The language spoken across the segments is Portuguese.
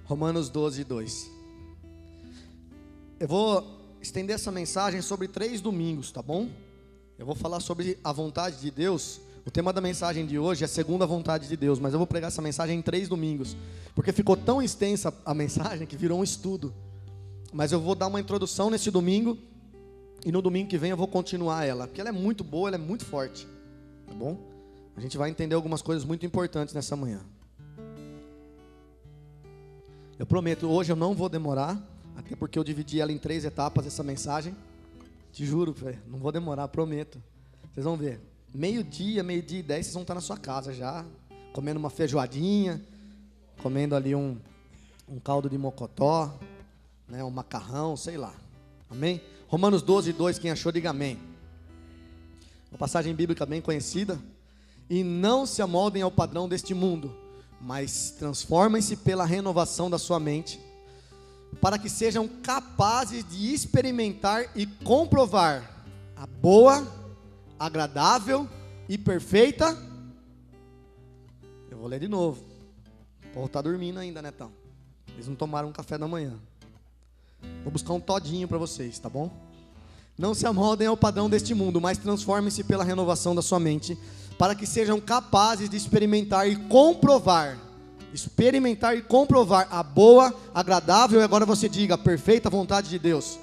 Romanos 12, 2. Eu vou estender essa mensagem sobre 3 domingos, tá bom? Eu vou falar sobre a vontade de Deus. O tema da mensagem de hoje é segundo a vontade de Deus, mas eu vou pregar essa mensagem em 3 domingos, porque ficou tão extensa a mensagem que virou um estudo. Mas eu vou dar uma introdução nesse domingo, e no domingo que vem eu vou continuar ela, porque ela é muito boa, ela é muito forte, tá bom? A gente vai entender algumas coisas muito importantes nessa manhã. Eu prometo, hoje eu não vou demorar, até porque eu dividi ela em 3 etapas, essa mensagem. Te juro, não vou demorar, prometo. Vocês vão ver. Meio-dia e 10, vocês vão estar na sua casa já, comendo uma feijoadinha, comendo ali um caldo de mocotó, né, um macarrão, sei lá. Amém? Romanos 12, 2, quem achou, diga amém. Uma passagem bíblica bem conhecida. E não se amoldem ao padrão deste mundo, mas transformem-se pela renovação da sua mente, para que sejam capazes de experimentar e comprovar a boa, agradável e perfeita. Eu vou ler de novo. O povo está dormindo ainda, né, Tão? Eles não tomaram um café da manhã. Vou buscar um todinho para vocês, tá bom? Não se amoldem ao padrão deste mundo, mas transformem-se pela renovação da sua mente, para que sejam capazes de experimentar e comprovar a boa, agradável, e agora você diga, a perfeita vontade de Deus.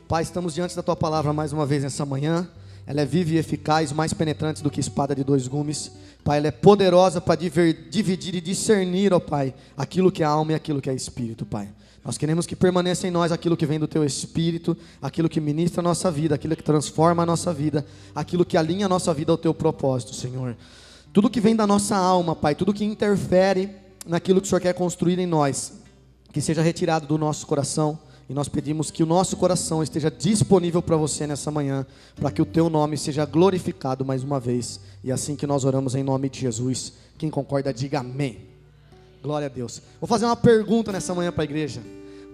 Pai, estamos diante da Tua palavra mais uma vez nessa manhã. Ela é viva e eficaz, mais penetrante do que espada de 2 gumes. Pai, ela é poderosa para dividir e discernir, ó Pai, aquilo que é alma e aquilo que é espírito, Pai. Nós queremos que permaneça em nós aquilo que vem do Teu Espírito, aquilo que ministra a nossa vida, aquilo que transforma a nossa vida, aquilo que alinha a nossa vida ao Teu propósito, Senhor. Tudo que vem da nossa alma, Pai, tudo que interfere naquilo que o Senhor quer construir em nós, que seja retirado do nosso coração, e nós pedimos que o nosso coração esteja disponível para você nessa manhã, para que o Teu nome seja glorificado mais uma vez, e assim que nós oramos em nome de Jesus. Quem concorda, diga amém. Glória a Deus. Vou fazer uma pergunta nessa manhã para a igreja.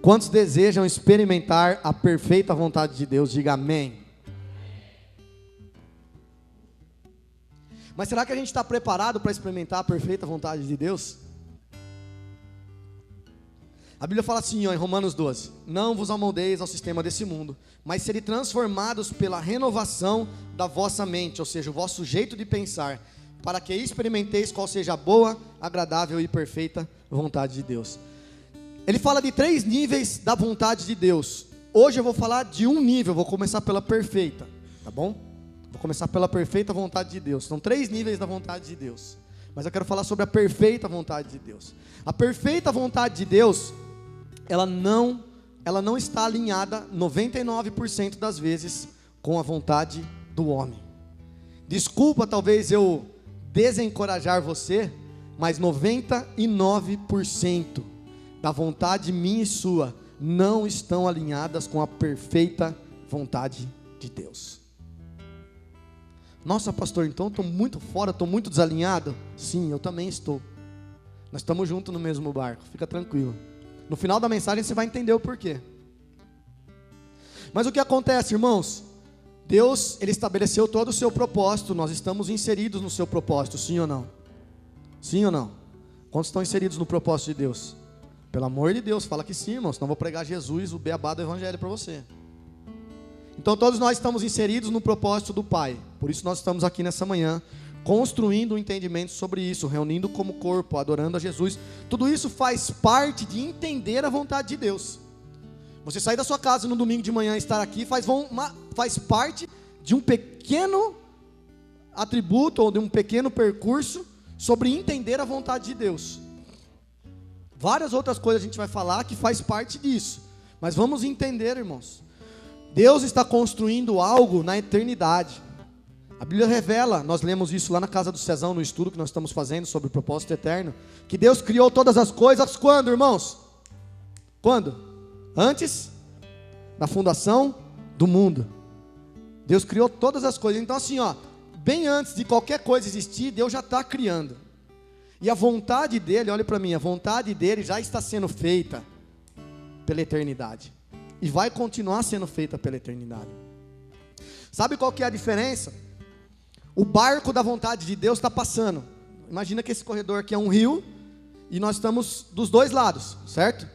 Quantos desejam experimentar a perfeita vontade de Deus? Diga amém. Mas será que a gente está preparado para experimentar a perfeita vontade de Deus? A Bíblia fala assim, ó, em Romanos 12: não vos amoldeis ao sistema desse mundo, mas serem transformados pela renovação da vossa mente, ou seja, o vosso jeito de pensar, para que experimenteis qual seja a boa, agradável e perfeita vontade de Deus. Ele fala de 3 níveis da vontade de Deus. Hoje eu vou falar de um nível, vou começar pela perfeita, tá bom? Vou começar pela perfeita vontade de Deus. São 3 níveis da vontade de Deus, mas eu quero falar sobre a perfeita vontade de Deus. A perfeita vontade de Deus, ela não está alinhada 99% das vezes com a vontade do homem. Desculpa talvez eu desencorajar você, mas 99% da vontade minha e sua não estão alinhadas com a perfeita vontade de Deus. Nossa, pastor, então estou muito fora, estou muito desalinhado? Sim, eu também estou. Nós estamos juntos no mesmo barco, fica tranquilo. No final da mensagem você vai entender o porquê. Mas o que acontece, irmãos? Deus, Ele estabeleceu todo o seu propósito. Nós estamos inseridos no seu propósito, sim ou não? Sim ou não? Quantos estão inseridos no propósito de Deus? Pelo amor de Deus, fala que sim, irmãos. Senão eu vou pregar Jesus, o beabá do evangelho para você. Então todos nós estamos inseridos no propósito do Pai. Por isso nós estamos aqui nessa manhã, construindo um entendimento sobre isso, reunindo como corpo, adorando a Jesus. Tudo isso faz parte de entender a vontade de Deus. Você sair da sua casa no domingo de manhã e estar aqui faz parte de um pequeno atributo ou de um pequeno percurso sobre entender a vontade de Deus. Várias outras coisas a gente vai falar que faz parte disso, mas vamos entender, irmãos. Deus está construindo algo na eternidade. A Bíblia revela, nós lemos isso lá na casa do Cezão, no estudo que nós estamos fazendo sobre o propósito eterno, que Deus criou todas as coisas quando, irmãos? Quando? Antes da fundação do mundo. Deus criou todas as coisas. Então assim, ó, bem antes de qualquer coisa existir, Deus já está criando. E a vontade dele, olha para mim, a vontade dele já está sendo feita pela eternidade. E vai continuar sendo feita pela eternidade. Sabe qual que é a diferença? O barco da vontade de Deus está passando. Imagina que esse corredor aqui é um rio, e nós estamos dos dois lados, certo?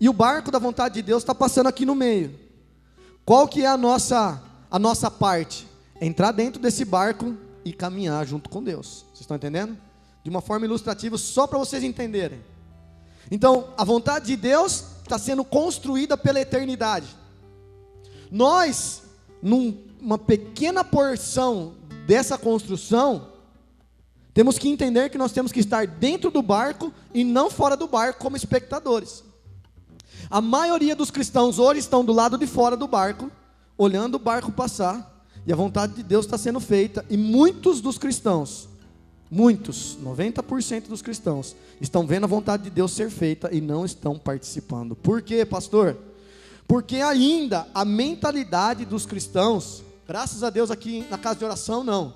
E o barco da vontade de Deus está passando aqui no meio. Qual que é a nossa parte? Entrar dentro desse barco e caminhar junto com Deus. Vocês estão entendendo? De uma forma ilustrativa, só para vocês entenderem. Então, a vontade de Deus está sendo construída pela eternidade. Nós, numa pequena porção dessa construção, temos que entender que nós temos que estar dentro do barco e não fora do barco como espectadores. A maioria dos cristãos hoje estão do lado de fora do barco, olhando o barco passar, e a vontade de Deus está sendo feita, e muitos dos cristãos, 90% dos cristãos, estão vendo a vontade de Deus ser feita e não estão participando. Por quê, pastor? Porque ainda a mentalidade dos cristãos, graças a Deus aqui na casa de oração não,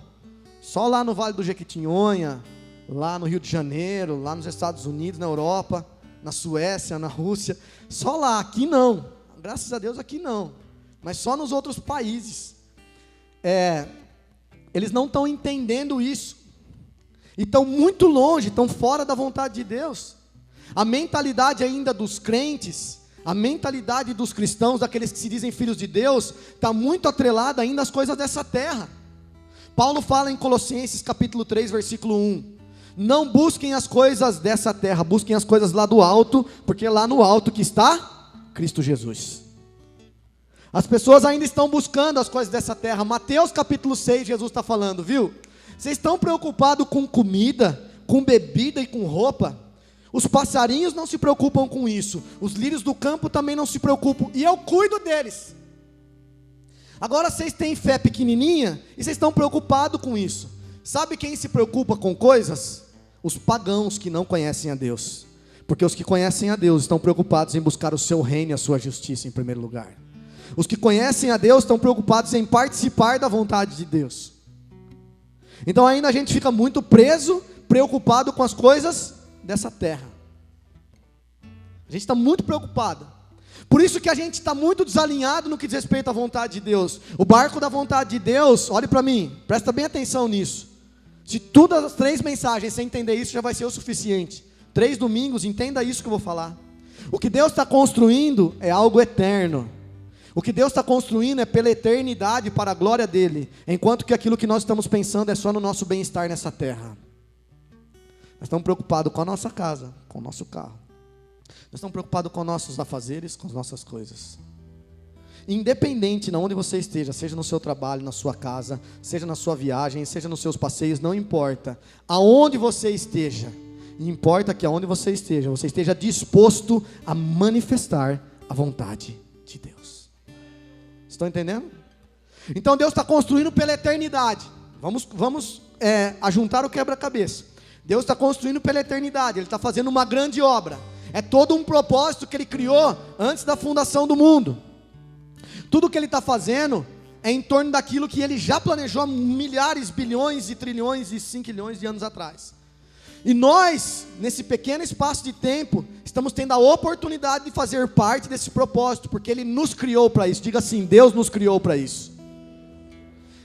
só lá no Vale do Jequitinhonha, lá no Rio de Janeiro, lá nos Estados Unidos, na Europa, na Suécia, na Rússia, só lá, aqui não, graças a Deus aqui não, mas só nos outros países, eles não estão entendendo isso, e estão muito longe, estão fora da vontade de Deus. A mentalidade ainda dos crentes, a mentalidade dos cristãos, daqueles que se dizem filhos de Deus, está muito atrelada ainda às coisas dessa terra. Paulo fala em Colossenses capítulo 3, versículo 1, não busquem as coisas dessa terra, busquem as coisas lá do alto, porque é lá no alto que está Cristo Jesus. As pessoas ainda estão buscando as coisas dessa terra. Mateus capítulo 6, Jesus está falando, viu? Vocês estão preocupados com comida, com bebida e com roupa? Os passarinhos não se preocupam com isso, os lírios do campo também não se preocupam, e eu cuido deles. Agora vocês têm fé pequenininha, e vocês estão preocupados com isso. Sabe quem se preocupa com coisas? Os pagãos que não conhecem a Deus, porque os que conhecem a Deus estão preocupados em buscar o seu reino e a sua justiça em primeiro lugar. Os que conhecem a Deus estão preocupados em participar da vontade de Deus. Então ainda a gente fica muito preso, preocupado com as coisas dessa terra. A gente está muito preocupado. Por isso que a gente está muito desalinhado no que diz respeito à vontade de Deus. O barco da vontade de Deus, olhe para mim, presta bem atenção nisso. Se todas as 3 mensagens você entender isso, já vai ser o suficiente. 3 domingos, entenda isso que eu vou falar. O que Deus está construindo é algo eterno. O que Deus está construindo é pela eternidade, para a glória dEle, enquanto que aquilo que nós estamos pensando é só no nosso bem-estar nessa terra. Nós estamos preocupados com a nossa casa, com o nosso carro. Nós estamos preocupados com nossos afazeres, com as nossas coisas. Independente de onde você esteja, seja no seu trabalho, na sua casa, seja na sua viagem, seja nos seus passeios, não importa. Aonde você esteja, importa que aonde você esteja disposto a manifestar a vontade de Deus. Estão entendendo? Então Deus está construindo pela eternidade. Vamos ajuntar o quebra-cabeça. Deus está construindo pela eternidade. Ele está fazendo uma grande obra. É todo um propósito que Ele criou antes da fundação do mundo. Tudo que Ele está fazendo é em torno daquilo que Ele já planejou há milhares, bilhões e trilhões e 5 bilhões de anos atrás. E nós, nesse pequeno espaço de tempo, estamos tendo a oportunidade de fazer parte desse propósito, porque Ele nos criou para isso. Diga assim, Deus nos criou para isso.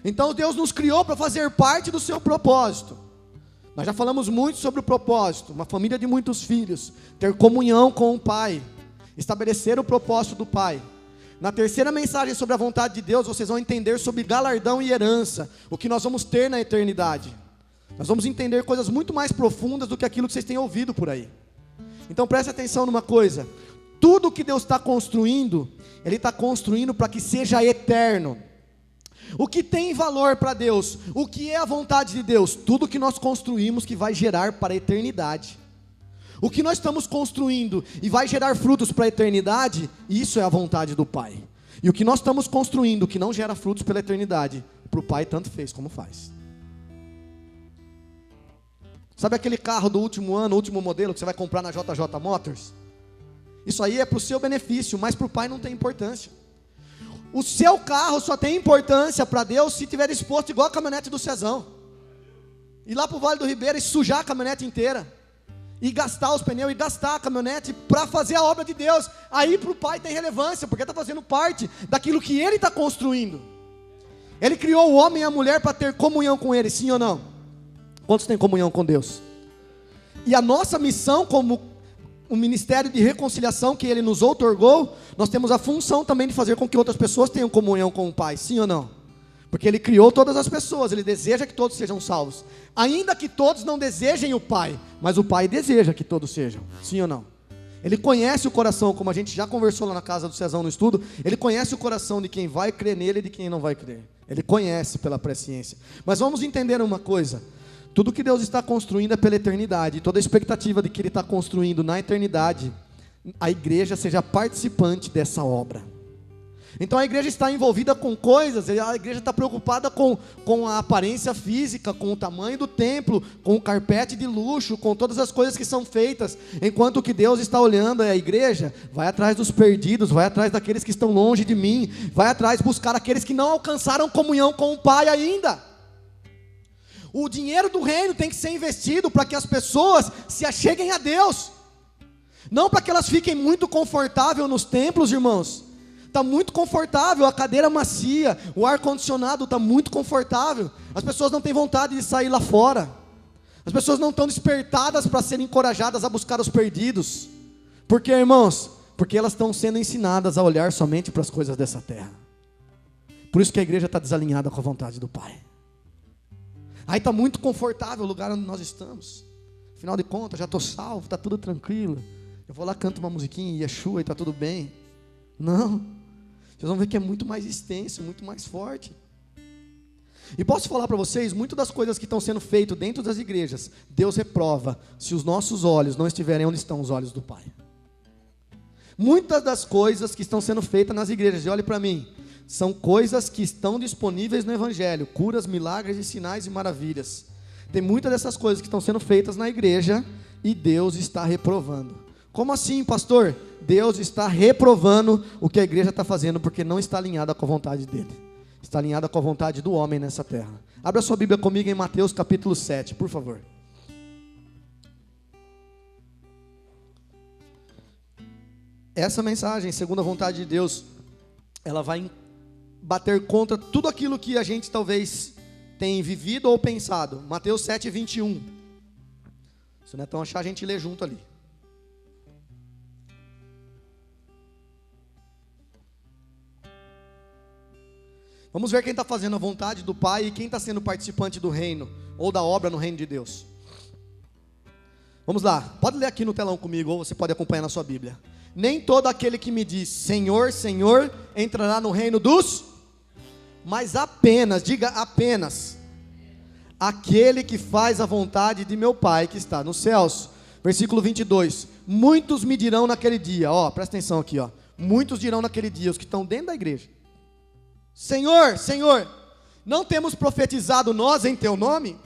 Então Deus nos criou para fazer parte do seu propósito. Nós já falamos muito sobre o propósito, uma família de muitos filhos, ter comunhão com o Pai, estabelecer o propósito do Pai. Na terceira mensagem sobre a vontade de Deus, vocês vão entender sobre galardão e herança, o que nós vamos ter na eternidade. Nós vamos entender coisas muito mais profundas do que aquilo que vocês têm ouvido por aí. Então preste atenção numa coisa, tudo que Deus está construindo, Ele está construindo para que seja eterno. O que tem valor para Deus? O que é a vontade de Deus? Tudo que nós construímos que vai gerar para a eternidade. O que nós estamos construindo e vai gerar frutos para a eternidade, isso é a vontade do Pai. E o que nós estamos construindo que não gera frutos pela eternidade, para o Pai tanto fez como faz. Sabe aquele carro do último ano, último modelo que você vai comprar na JJ Motors? Isso aí é para o seu benefício, mas para o Pai não tem importância. O seu carro só tem importância para Deus se estiver disposto igual a caminhonete do Cezão. Ir lá para o Vale do Ribeira e sujar a caminhonete inteira. E gastar os pneus e gastar a caminhonete para fazer a obra de Deus. Aí para o Pai tem relevância, porque está fazendo parte daquilo que Ele está construindo. Ele criou o homem e a mulher para ter comunhão com Ele, sim ou não? Quantos têm comunhão com Deus? E a nossa missão como o ministério de reconciliação que Ele nos outorgou, nós temos a função também de fazer com que outras pessoas tenham comunhão com o Pai, sim ou não? Porque Ele criou todas as pessoas, Ele deseja que todos sejam salvos, ainda que todos não desejem o Pai, mas o Pai deseja que todos sejam, sim ou não? Ele conhece o coração, como a gente já conversou lá na casa do Cezão no estudo, Ele conhece o coração de quem vai crer nele e de quem não vai crer, Ele conhece pela presciência. Mas vamos entender uma coisa, tudo que Deus está construindo é pela eternidade, toda a expectativa de que Ele está construindo na eternidade, a igreja seja participante dessa obra. Então a igreja está envolvida com coisas, a igreja está preocupada com a aparência física, com o tamanho do templo, com o carpete de luxo, com todas as coisas que são feitas, enquanto o que Deus está olhando é a igreja, vai atrás dos perdidos, vai atrás daqueles que estão longe de mim, vai atrás buscar aqueles que não alcançaram comunhão com o Pai ainda. O dinheiro do reino tem que ser investido para que as pessoas se acheguem a Deus, não para que elas fiquem muito confortáveis nos templos, irmãos. Está muito confortável, a cadeira macia, o ar-condicionado está muito confortável, as pessoas não têm vontade de sair lá fora, as pessoas não estão despertadas para serem encorajadas a buscar os perdidos. Por quê, irmãos? Porque elas estão sendo ensinadas a olhar somente para as coisas dessa terra. Por isso que a igreja está desalinhada com a vontade do Pai. Aí está muito confortável o lugar onde nós estamos, afinal de contas já estou salvo, está tudo tranquilo, eu vou lá, canto uma musiquinha, Yeshua, e está tudo bem. Não, vocês vão ver que é muito mais extenso, muito mais forte. E posso falar para vocês, muitas das coisas que estão sendo feitas dentro das igrejas, Deus reprova se os nossos olhos não estiverem onde estão os olhos do Pai. Muitas das coisas que estão sendo feitas nas igrejas, e olhe para mim, são coisas que estão disponíveis no Evangelho, curas, milagres e sinais e maravilhas. Tem muitas dessas coisas que estão sendo feitas na igreja e Deus está reprovando. Como assim, pastor? Deus está reprovando o que a igreja está fazendo, porque não está alinhada com a vontade dele, está alinhada com a vontade do homem nessa terra. Abra sua Bíblia comigo em Mateus capítulo 7, por favor. Essa mensagem, segundo a vontade de Deus, ela vai bater contra tudo aquilo que a gente talvez tenha vivido ou pensado. Mateus 7, 21. Se não é tão achar, a gente lê junto ali. Vamos ver quem está fazendo a vontade do Pai e quem está sendo participante do reino, ou da obra no reino de Deus. Vamos lá, pode ler aqui no telão comigo, ou você pode acompanhar na sua Bíblia. Nem todo aquele que me diz, Senhor, Senhor, entrará no reino dos... Mas apenas, diga apenas, aquele que faz a vontade de meu Pai que está nos céus. Versículo 22, muitos me dirão naquele dia, presta atenção aqui, muitos dirão naquele dia, os que estão dentro da igreja, Senhor, Senhor, não temos profetizado nós em teu nome?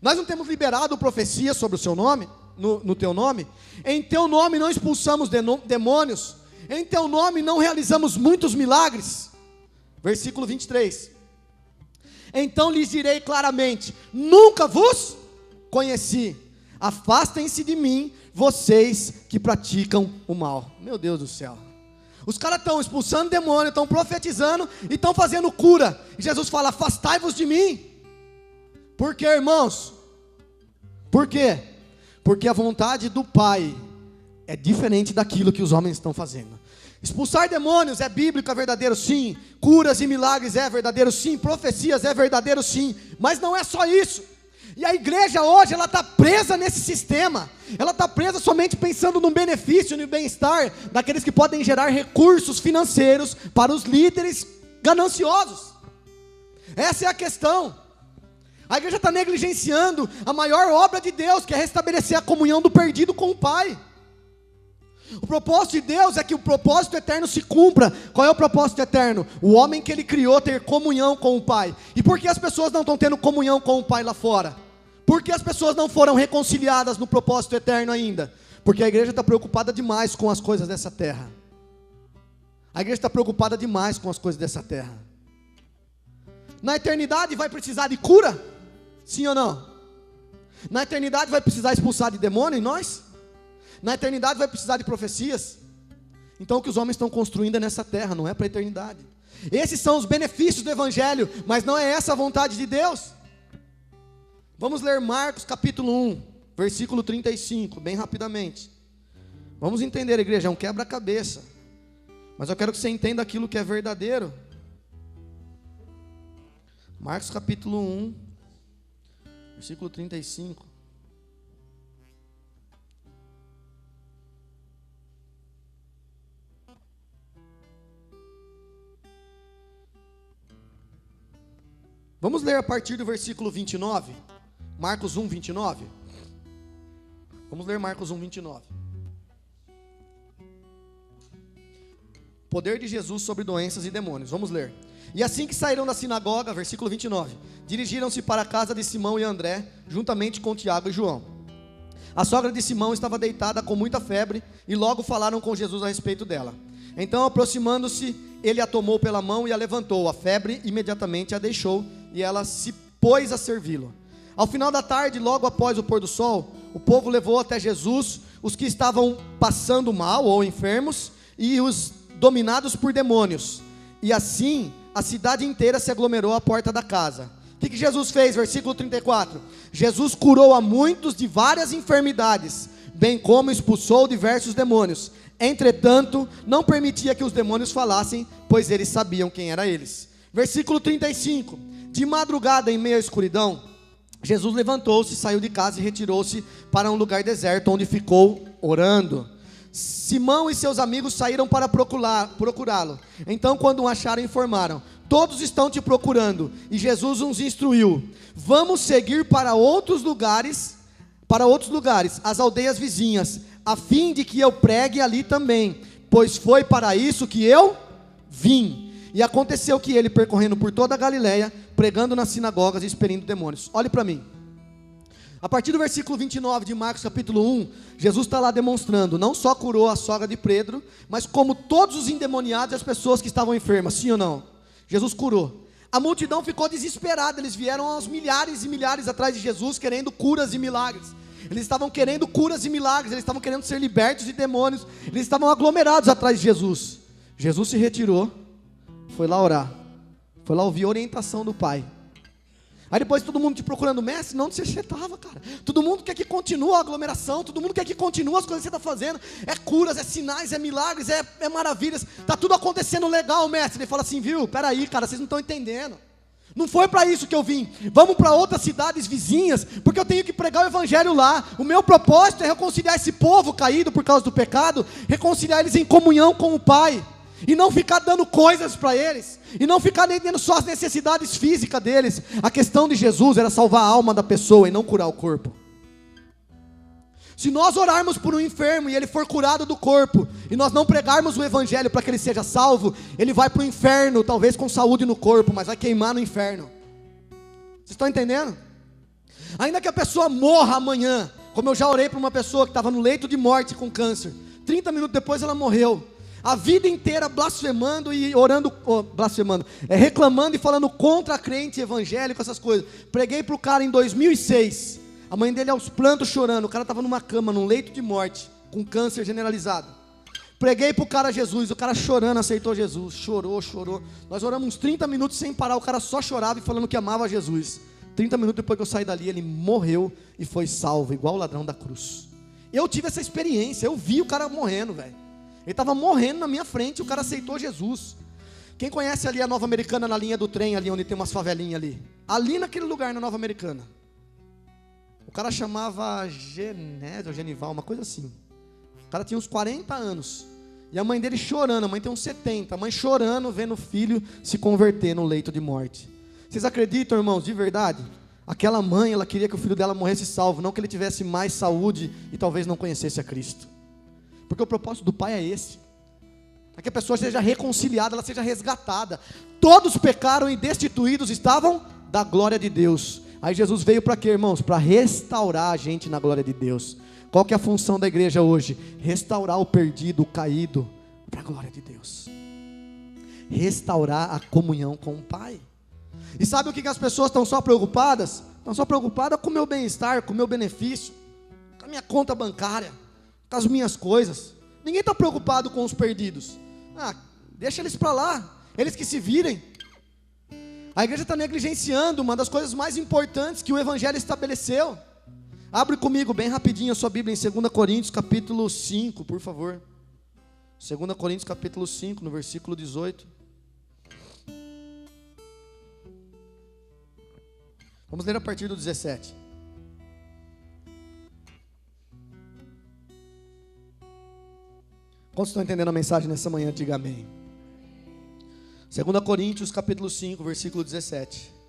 Nós não temos liberado profecia sobre o seu nome, no teu nome? Em teu nome não expulsamos demônios? Em teu nome não realizamos muitos milagres? Versículo 23, então lhes direi claramente, nunca vos conheci, afastem-se de mim, vocês que praticam o mal. Meu Deus do céu, os caras estão expulsando demônio, estão profetizando e estão fazendo cura, e Jesus fala, afastai-vos de mim. Por quê, irmãos? Por quê? Porque a vontade do Pai é diferente daquilo que os homens estão fazendo. Expulsar demônios é bíblico, é verdadeiro sim, curas e milagres é verdadeiro sim, profecias é verdadeiro sim, mas não é só isso. E a igreja hoje, ela está presa nesse sistema, ela está presa somente pensando no benefício, no bem-estar daqueles que podem gerar recursos financeiros para os líderes gananciosos. Essa é a questão. A igreja está negligenciando a maior obra de Deus, que é restabelecer a comunhão do perdido com o Pai. O propósito de Deus é que o propósito eterno se cumpra. Qual é o propósito eterno? O homem que Ele criou ter comunhão com o Pai. E por que as pessoas não estão tendo comunhão com o Pai lá fora? Por que as pessoas não foram reconciliadas no propósito eterno ainda? Porque a igreja está preocupada demais com as coisas dessa terra. A igreja está preocupada demais com as coisas dessa terra. Na eternidade vai precisar de cura? Sim ou não? Na eternidade vai precisar expulsar de demônio em nós? Na eternidade vai precisar de profecias? Então o que os homens estão construindo é nessa terra, não é para a eternidade. Esses são os benefícios do Evangelho, mas não é essa a vontade de Deus. Vamos ler Marcos capítulo 1, versículo 35, bem rapidamente. Vamos entender, igreja, é um quebra-cabeça. Mas eu quero que você entenda aquilo que é verdadeiro. Marcos capítulo 1, versículo 35. Vamos ler a partir do versículo 29. Marcos 1, 29. Vamos ler Marcos 1, 29. Poder de Jesus sobre doenças e demônios. Vamos ler. E assim que saíram da sinagoga, versículo 29, dirigiram-se para a casa de Simão e André, juntamente com Tiago e João. A sogra de Simão estava deitada com muita febre, e logo falaram com Jesus a respeito dela. Então, aproximando-se, ele a tomou pela mão e a levantou. A febre imediatamente a deixou, e ela se pôs a servi-lo. Ao final da tarde, logo após o pôr do sol, o povo levou até Jesus os que estavam passando mal ou enfermos, e os dominados por demônios. E assim, a cidade inteira se aglomerou à porta da casa. O que Jesus fez? Versículo 34. Jesus curou a muitos de várias enfermidades, bem como expulsou diversos demônios. Entretanto, não permitia que os demônios falassem, pois eles sabiam quem era eles. Versículo 35. De madrugada, em meio à escuridão, Jesus levantou-se, saiu de casa e retirou-se para um lugar deserto, onde ficou orando. Simão e seus amigos saíram para procurá-lo. Então, quando o acharam, informaram: todos estão te procurando. E Jesus os instruiu: vamos seguir para outros lugares, as aldeias vizinhas, a fim de que eu pregue ali também, pois foi para isso que eu vim. E aconteceu que ele, percorrendo por toda a Galileia, pregando nas sinagogas e expelindo demônios. Olhe para mim. A partir do versículo 29 de Marcos capítulo 1, Jesus está lá demonstrando, não só curou a sogra de Pedro, mas como todos os endemoniados e as pessoas que estavam enfermas, sim ou não? Jesus curou. A multidão ficou desesperada, eles vieram aos milhares e milhares atrás de Jesus, querendo curas e milagres. Eles estavam querendo curas e milagres, eles estavam querendo ser libertos de demônios, eles estavam aglomerados atrás de Jesus. Jesus se retirou, foi lá orar, foi lá ouvir a orientação do Pai. Aí depois todo mundo te procurando, mestre, não onde você estava, cara? Todo mundo quer que continue a aglomeração, todo mundo quer que continue as coisas que você está fazendo. É curas, é sinais, é milagres, é maravilhas. Está tudo acontecendo legal, mestre. Ele fala assim, viu, peraí, cara, vocês não estão entendendo. Não foi para isso que eu vim. Vamos para outras cidades vizinhas, porque eu tenho que pregar o evangelho lá. O meu propósito é reconciliar esse povo caído por causa do pecado, reconciliar eles em comunhão com o Pai. E não ficar dando coisas para eles, e não ficar atendendo só as necessidades físicas deles. A questão de Jesus era salvar a alma da pessoa e não curar o corpo. Se nós orarmos por um enfermo e ele for curado do corpo, e nós não pregarmos o evangelho para que ele seja salvo, ele vai para o inferno, talvez com saúde no corpo, mas vai queimar no inferno. Vocês estão entendendo? Ainda que a pessoa morra amanhã, como eu já orei para uma pessoa que estava no leito de morte com câncer, 30 minutos depois ela morreu. A vida inteira blasfemando e orando, reclamando e falando contra a crente evangélico, essas coisas. Preguei para o cara em 2006, a mãe dele aos prantos chorando, o cara estava numa cama, num leito de morte, com câncer generalizado. Preguei para o cara Jesus, o cara chorando aceitou Jesus, chorou. Nós oramos uns 30 minutos sem parar, o cara só chorava e falando que amava Jesus. 30 minutos depois que eu saí dali, ele morreu e foi salvo, igual o ladrão da cruz. Eu tive essa experiência, eu vi o cara morrendo, velho. Ele estava morrendo na minha frente e o cara aceitou Jesus. Quem conhece ali a Nova Americana, na linha do trem, ali onde tem umas favelinhas ali? Ali naquele lugar, na Nova Americana. O cara chamava Genésio ou Genival, uma coisa assim. O cara tinha uns 40 anos. E a mãe dele chorando, a mãe tem uns 70. A mãe chorando, vendo o filho se converter no leito de morte. Vocês acreditam, irmãos, de verdade? Aquela mãe, ela queria que o filho dela morresse salvo, não que ele tivesse mais saúde e talvez não conhecesse a Cristo. Porque o propósito do Pai é esse. É que a pessoa seja reconciliada, ela seja resgatada. Todos pecaram e destituídos estavam da glória de Deus. Aí Jesus veio para quê, irmãos? Para restaurar a gente na glória de Deus. Qual que é a função da igreja hoje? Restaurar o perdido, o caído, para a glória de Deus. Restaurar a comunhão com o Pai. E sabe o que as pessoas estão só preocupadas? Estão só preocupadas com o meu bem-estar, com o meu benefício, com a minha conta bancária, com as minhas coisas. Ninguém está preocupado com os perdidos. Deixa eles para lá, eles que se virem. A igreja está negligenciando uma das coisas mais importantes que o evangelho estabeleceu. Abre comigo bem rapidinho a sua Bíblia em 2 Coríntios capítulo 5, por favor. 2 Coríntios capítulo 5, no versículo 18. Vamos ler a partir do 17. Quantos estão entendendo a mensagem nessa manhã? Diga amém. 2 Coríntios capítulo 5, versículo 17.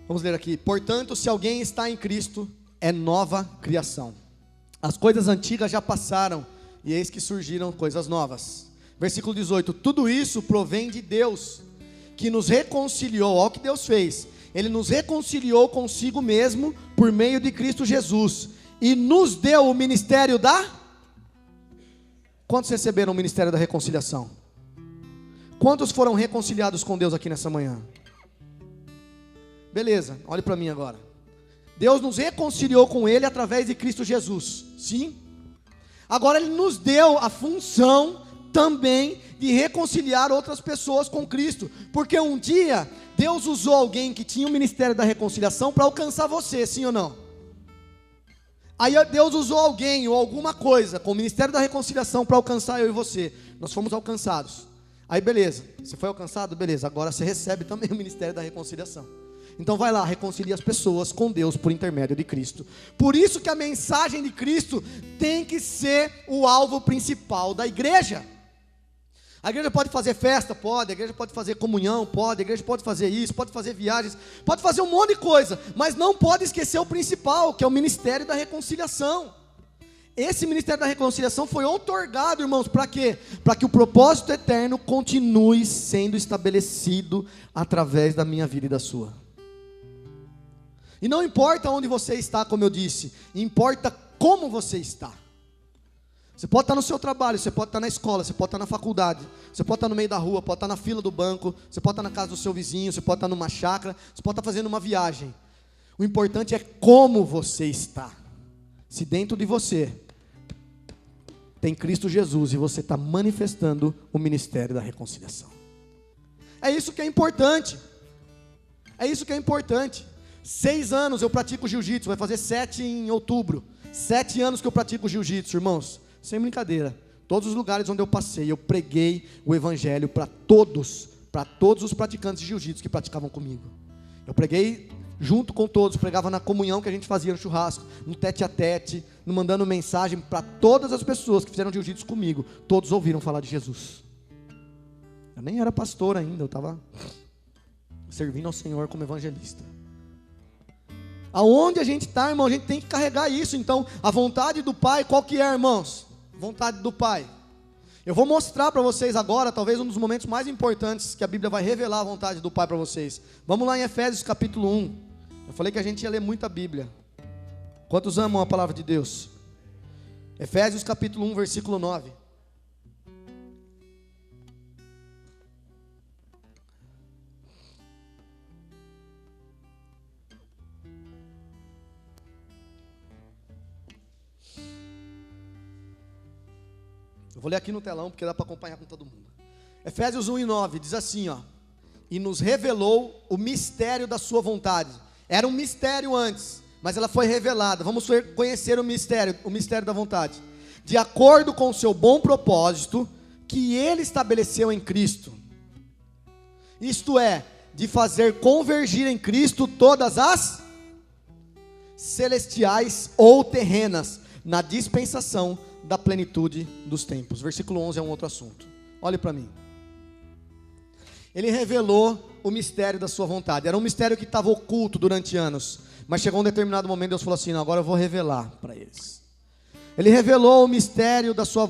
Vamos ler aqui. Portanto, se alguém está em Cristo, é nova criação. As coisas antigas já passaram, e eis que surgiram coisas novas. Versículo 18. Tudo isso provém de Deus, que nos reconciliou. Olha o que Deus fez. Ele nos reconciliou consigo mesmo, por meio de Cristo Jesus, e nos deu o ministério da... Quantos receberam o ministério da reconciliação? Quantos foram reconciliados com Deus aqui nessa manhã? Beleza, olhe para mim agora. Deus nos reconciliou com Ele através de Cristo Jesus, sim? Agora Ele nos deu a função também de reconciliar outras pessoas com Cristo, porque um dia Deus usou alguém que tinha o ministério da reconciliação para alcançar você, sim ou não? Aí Deus usou alguém ou alguma coisa com o ministério da reconciliação para alcançar eu e você. Nós fomos alcançados. Aí beleza, você foi alcançado? Beleza, agora você recebe também o ministério da reconciliação. Então vai lá, reconcilia as pessoas com Deus por intermédio de Cristo. Por isso que a mensagem de Cristo tem que ser o alvo principal da igreja. A igreja pode fazer festa? Pode. A igreja pode fazer comunhão? Pode. A igreja pode fazer isso, pode fazer viagens, pode fazer um monte de coisa, mas não pode esquecer o principal, que é o ministério da reconciliação. Esse ministério da reconciliação foi outorgado, irmãos, para quê? Para que o propósito eterno continue sendo estabelecido através da minha vida e da sua. E não importa onde você está, como eu disse, importa como você está. Você pode estar no seu trabalho, você pode estar na escola, você pode estar na faculdade, você pode estar no meio da rua, pode estar na fila do banco, você pode estar na casa do seu vizinho, você pode estar numa chácara, você pode estar fazendo uma viagem. O importante é como você está. Se dentro de você tem Cristo Jesus e você está manifestando o ministério da reconciliação. É isso que é importante. É isso que é importante. 6 anos eu pratico jiu-jitsu, vai fazer 7 em outubro. 7 anos que eu pratico jiu-jitsu, irmãos. Sem brincadeira. Todos os lugares onde eu passei, eu preguei o evangelho para todos os praticantes de jiu-jitsu que praticavam comigo. Eu preguei junto com todos, pregava na comunhão que a gente fazia no churrasco, no tete a tete, mandando mensagem para todas as pessoas que fizeram jiu-jitsu comigo. Todos ouviram falar de Jesus. Eu nem era pastor ainda, eu estava servindo ao Senhor como evangelista. Aonde a gente está, irmão, a gente tem que carregar isso. Então, a vontade do Pai, qual que é, irmãos? Vontade do Pai. Eu vou mostrar para vocês agora, talvez um dos momentos mais importantes que a Bíblia vai revelar a vontade do Pai para vocês. Vamos lá em Efésios capítulo 1. Eu falei que a gente ia ler muita Bíblia. Quantos amam a palavra de Deus? Efésios capítulo 1, versículo 9. Eu vou ler aqui no telão, porque dá para acompanhar com todo mundo. Efésios 1 e 9, diz assim, ó. E nos revelou o mistério da sua vontade. Era um mistério antes, mas ela foi revelada. Vamos conhecer o mistério da vontade. De acordo com o seu bom propósito, que ele estabeleceu em Cristo. Isto é, de fazer convergir em Cristo todas as celestiais ou terrenas, na dispensação da plenitude dos tempos. Versículo 11 é um outro assunto. Olhe para mim. Ele revelou o mistério da sua vontade. Era um mistério que estava oculto durante anos, mas chegou um determinado momento, Deus falou assim, não, agora eu vou revelar para eles. Ele revelou o mistério da sua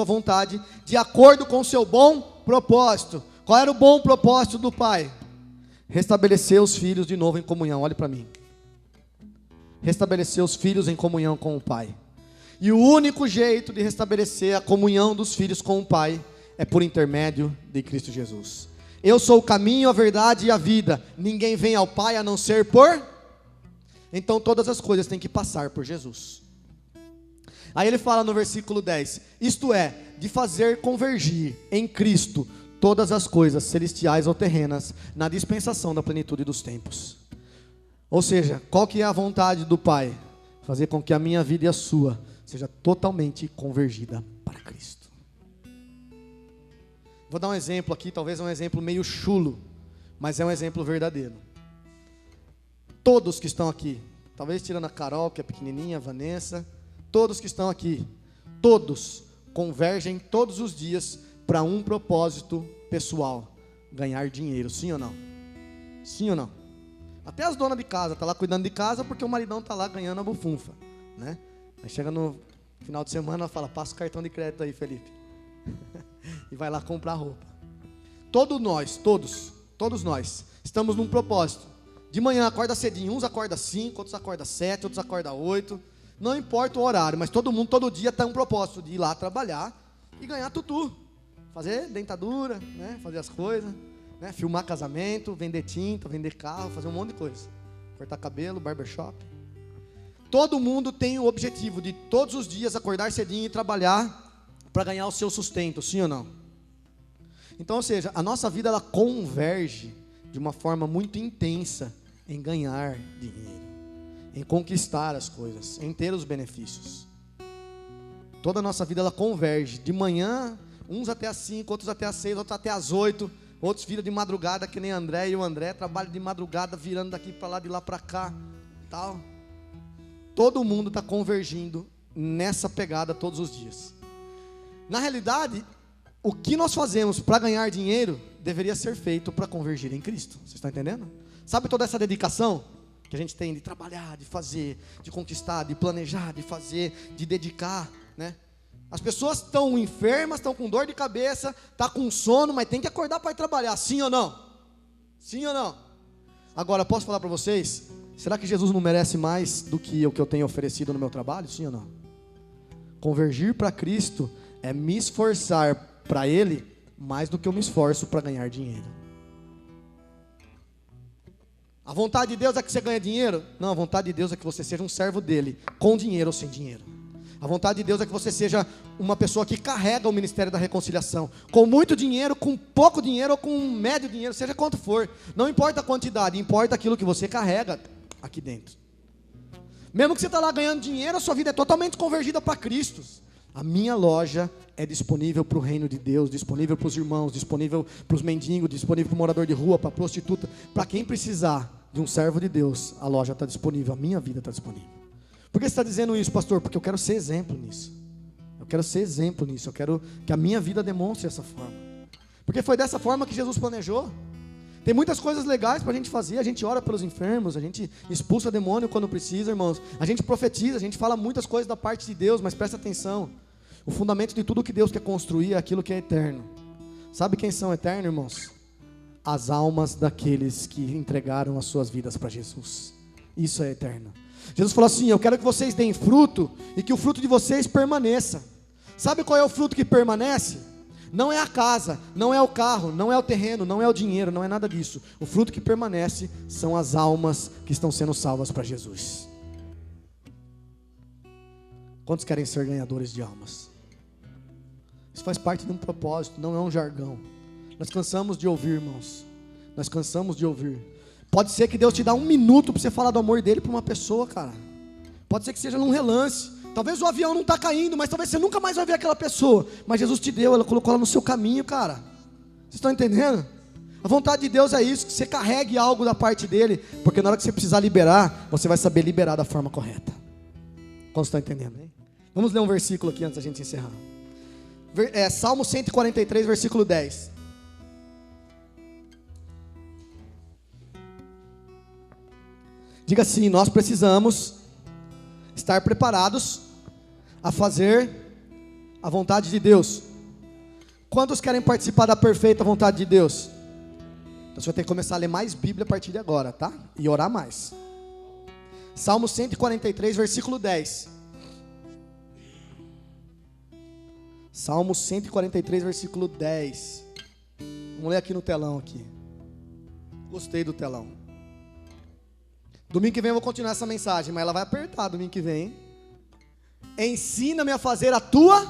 vontade, de acordo com o seu bom propósito. Qual era o bom propósito do Pai? Restabelecer os filhos de novo em comunhão. Olhe para mim. Restabelecer os filhos em comunhão com o Pai. E o único jeito de restabelecer a comunhão dos filhos com o Pai é por intermédio de Cristo Jesus. Eu sou o caminho, a verdade e a vida. Ninguém vem ao Pai a não ser por... Então todas as coisas têm que passar por Jesus. Aí ele fala no versículo 10. Isto é, de fazer convergir em Cristo todas as coisas celestiais ou terrenas na dispensação da plenitude dos tempos. Ou seja, qual que é a vontade do Pai? Fazer com que a minha vida e a sua seja totalmente convergida para Cristo. Vou dar um exemplo aqui, talvez um exemplo meio chulo, mas é um exemplo verdadeiro. Todos que estão aqui, talvez tirando a Carol, que é pequenininha, a Vanessa, todos que estão aqui, todos convergem todos os dias para um propósito pessoal: ganhar dinheiro, sim ou não? Sim ou não? Até as donas de casa, tá lá cuidando de casa porque o maridão tá lá ganhando a bufunfa, né? Aí chega no final de semana, ela fala: passa o cartão de crédito aí, Felipe. E vai lá comprar roupa. Todos nós, estamos num propósito. De manhã acorda cedinho, uns acordam 5, outros acordam 7, outros acordam 8. Não importa o horário, mas todo mundo, todo dia tem um propósito de ir lá trabalhar e ganhar tutu. Fazer dentadura, né? Fazer as coisas, né? Filmar casamento, vender tinta, vender carro, fazer um monte de coisa. Cortar cabelo, barbershop. Todo mundo tem o objetivo de todos os dias acordar cedinho e trabalhar para ganhar o seu sustento, sim ou não? Então, ou seja, a nossa vida ela converge de uma forma muito intensa em ganhar dinheiro, em conquistar as coisas, em ter os benefícios. Toda a nossa vida ela converge de manhã, uns até às 5, outros até às 6, outros até às 8, outros viram de madrugada, que nem André e o André trabalham de madrugada, virando daqui para lá, de lá para cá, tal. Todo mundo está convergindo nessa pegada todos os dias. Na realidade, o que nós fazemos para ganhar dinheiro deveria ser feito para convergir em Cristo. Vocês estão entendendo? Sabe toda essa dedicação que a gente tem de trabalhar, de fazer, de conquistar, de planejar, de fazer, de dedicar, né? As pessoas estão enfermas, estão com dor de cabeça, estão com sono, mas tem que acordar para ir trabalhar, sim ou não? Sim ou não? Agora, posso falar para vocês, será que Jesus não merece mais do que o que eu tenho oferecido no meu trabalho, sim ou não? Convergir para Cristo é me esforçar para Ele mais do que eu me esforço para ganhar dinheiro. A vontade de Deus é que você ganhe dinheiro? Não, a vontade de Deus é que você seja um servo dele, com dinheiro ou sem dinheiro. A vontade de Deus é que você seja uma pessoa que carrega o ministério da reconciliação, com muito dinheiro, com pouco dinheiro ou com médio dinheiro, seja quanto for. Não importa a quantidade, importa aquilo que você carrega aqui dentro. Mesmo que você está lá ganhando dinheiro, a sua vida é totalmente convergida para Cristo. A minha loja é disponível para o reino de Deus, disponível para os irmãos, disponível para os mendigos, disponível para o morador de rua, para a prostituta, para quem precisar de um servo de Deus, a loja está disponível, a minha vida está disponível. Por que você está dizendo isso, pastor? Porque eu quero ser exemplo nisso. Eu quero ser exemplo nisso, eu quero que a minha vida demonstre essa forma. Porque foi dessa forma que Jesus planejou. Tem muitas coisas legais para a gente fazer, a gente ora pelos enfermos, a gente expulsa demônio quando precisa, irmãos. A gente profetiza, a gente fala muitas coisas da parte de Deus, mas presta atenção. O fundamento de tudo que Deus quer construir é aquilo que é eterno. Sabe quem são eternos, irmãos? As almas daqueles que entregaram as suas vidas para Jesus. Isso é eterno. Jesus falou assim: eu quero que vocês deem fruto e que o fruto de vocês permaneça. Sabe qual é o fruto que permanece? Não é a casa, não é o carro, não é o terreno, não é o dinheiro, não é nada disso. O fruto que permanece são as almas que estão sendo salvas para Jesus. Quantos querem ser ganhadores de almas? Isso faz parte de um propósito, não é um jargão. Nós cansamos de ouvir, irmãos. Nós cansamos de ouvir. Pode ser que Deus te dá 1 minuto para você falar do amor dele para uma pessoa, cara. Pode ser que seja num relance. Talvez o avião não está caindo, mas talvez você nunca mais vai ver aquela pessoa. Mas Jesus te deu, ela colocou ela no seu caminho, cara. Vocês estão entendendo? A vontade de Deus é isso, que você carregue algo da parte dele, porque na hora que você precisar liberar, você vai saber liberar da forma correta. Como você está entendendo, hein? Vamos ler um versículo aqui antes da gente encerrar. Salmo 143, versículo 10. Diga assim: nós precisamos estar preparados a fazer a vontade de Deus. Quantos querem participar da perfeita vontade de Deus? Então você vai ter que começar a ler mais Bíblia a partir de agora, tá? E orar mais. Salmo 143, versículo 10. Salmo 143, versículo 10. Vamos ler aqui no telão aqui. Gostei do telão. Domingo que vem eu vou continuar essa mensagem, mas ela vai apertar domingo que vem, hein? Ensina-me a fazer a tua...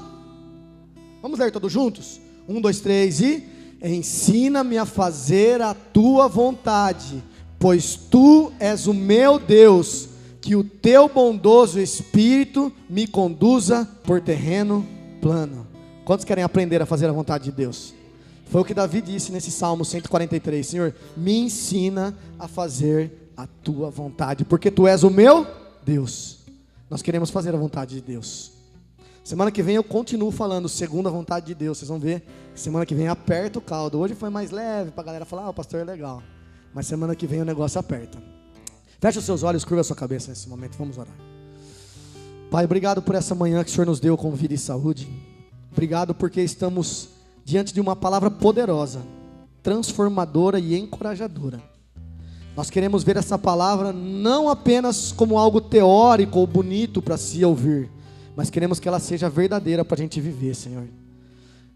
Vamos ler todos juntos? 1, 2, 3 e... Ensina-me a fazer a tua vontade, pois tu és o meu Deus, que o teu bondoso Espírito me conduza por terreno plano. Quantos querem aprender a fazer a vontade de Deus? Foi o que Davi disse nesse Salmo 143, Senhor, me ensina a fazer a tua vontade, porque tu és o meu Deus. Nós queremos fazer a vontade de Deus. Semana que vem eu continuo falando segundo a vontade de Deus. Vocês vão ver, semana que vem aperta o caldo. Hoje foi mais leve para a galera falar, o pastor é legal. Mas semana que vem o negócio aperta. Feche os seus olhos, curva a sua cabeça nesse momento, vamos orar. Pai, obrigado por essa manhã que o Senhor nos deu com vida e saúde. Obrigado porque estamos diante de uma palavra poderosa, transformadora e encorajadora. Nós queremos ver essa palavra não apenas como algo teórico ou bonito para se ouvir, mas queremos que ela seja verdadeira para a gente viver, Senhor.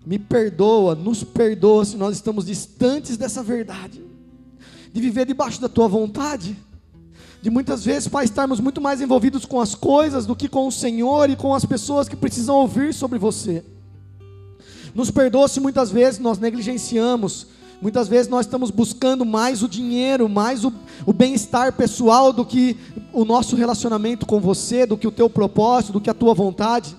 Me perdoa, nos perdoa se nós estamos distantes dessa verdade, de viver debaixo da tua vontade, de muitas vezes, Pai, estarmos muito mais envolvidos com as coisas do que com o Senhor e com as pessoas que precisam ouvir sobre você. Nos perdoa se muitas vezes nós negligenciamos, muitas vezes nós estamos buscando mais o dinheiro, mais o bem-estar pessoal do que o nosso relacionamento com você, do que o teu propósito, do que a tua vontade.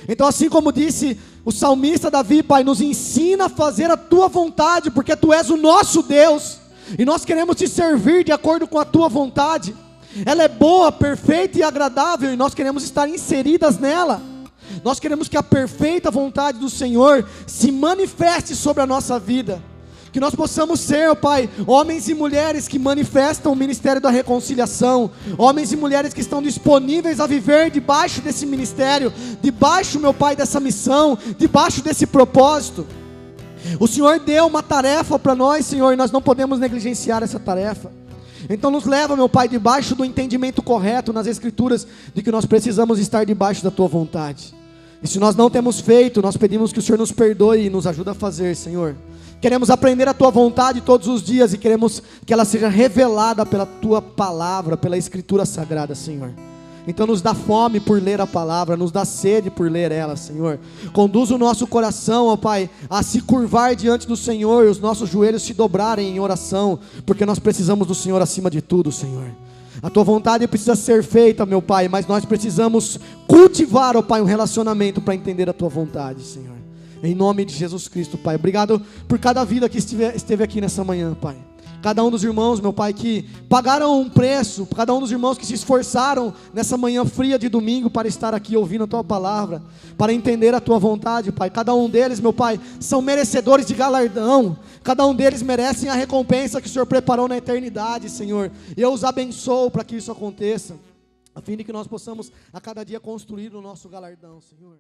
Então, assim como disse o salmista Davi, Pai, nos ensina a fazer a tua vontade, porque tu és o nosso Deus, e nós queremos te servir de acordo com a tua vontade. Ela é boa, perfeita e agradável, e nós queremos estar inseridas nela. Nós queremos que a perfeita vontade do Senhor se manifeste sobre a nossa vida. Que nós possamos ser, Pai, homens e mulheres que manifestam o ministério da reconciliação, homens e mulheres que estão disponíveis a viver debaixo desse ministério, debaixo, meu Pai, dessa missão, debaixo desse propósito. O Senhor deu uma tarefa para nós, Senhor, e nós não podemos negligenciar essa tarefa. Então nos leva, meu Pai, debaixo do entendimento correto nas Escrituras, de que nós precisamos estar debaixo da tua vontade. E se nós não temos feito, nós pedimos que o Senhor nos perdoe e nos ajude a fazer, Senhor. Queremos aprender a tua vontade todos os dias e queremos que ela seja revelada pela tua palavra, pela Escritura Sagrada, Senhor. Então nos dá fome por ler a palavra, nos dá sede por ler ela, Senhor. Conduz o nosso coração, ó Pai, a se curvar diante do Senhor e os nossos joelhos se dobrarem em oração, porque nós precisamos do Senhor acima de tudo, Senhor. A tua vontade precisa ser feita, meu Pai, mas nós precisamos cultivar, ó Pai, um relacionamento para entender a tua vontade, Senhor. Em nome de Jesus Cristo, Pai. Obrigado por cada vida que esteve aqui nessa manhã, Pai. Cada um dos irmãos, meu Pai, que pagaram um preço, cada um dos irmãos que se esforçaram nessa manhã fria de domingo para estar aqui ouvindo a tua palavra, para entender a tua vontade, Pai. Cada um deles, meu Pai, são merecedores de galardão. Cada um deles merecem a recompensa que o Senhor preparou na eternidade, Senhor. E eu os abençoo para que isso aconteça, a fim de que nós possamos a cada dia construir o nosso galardão, Senhor.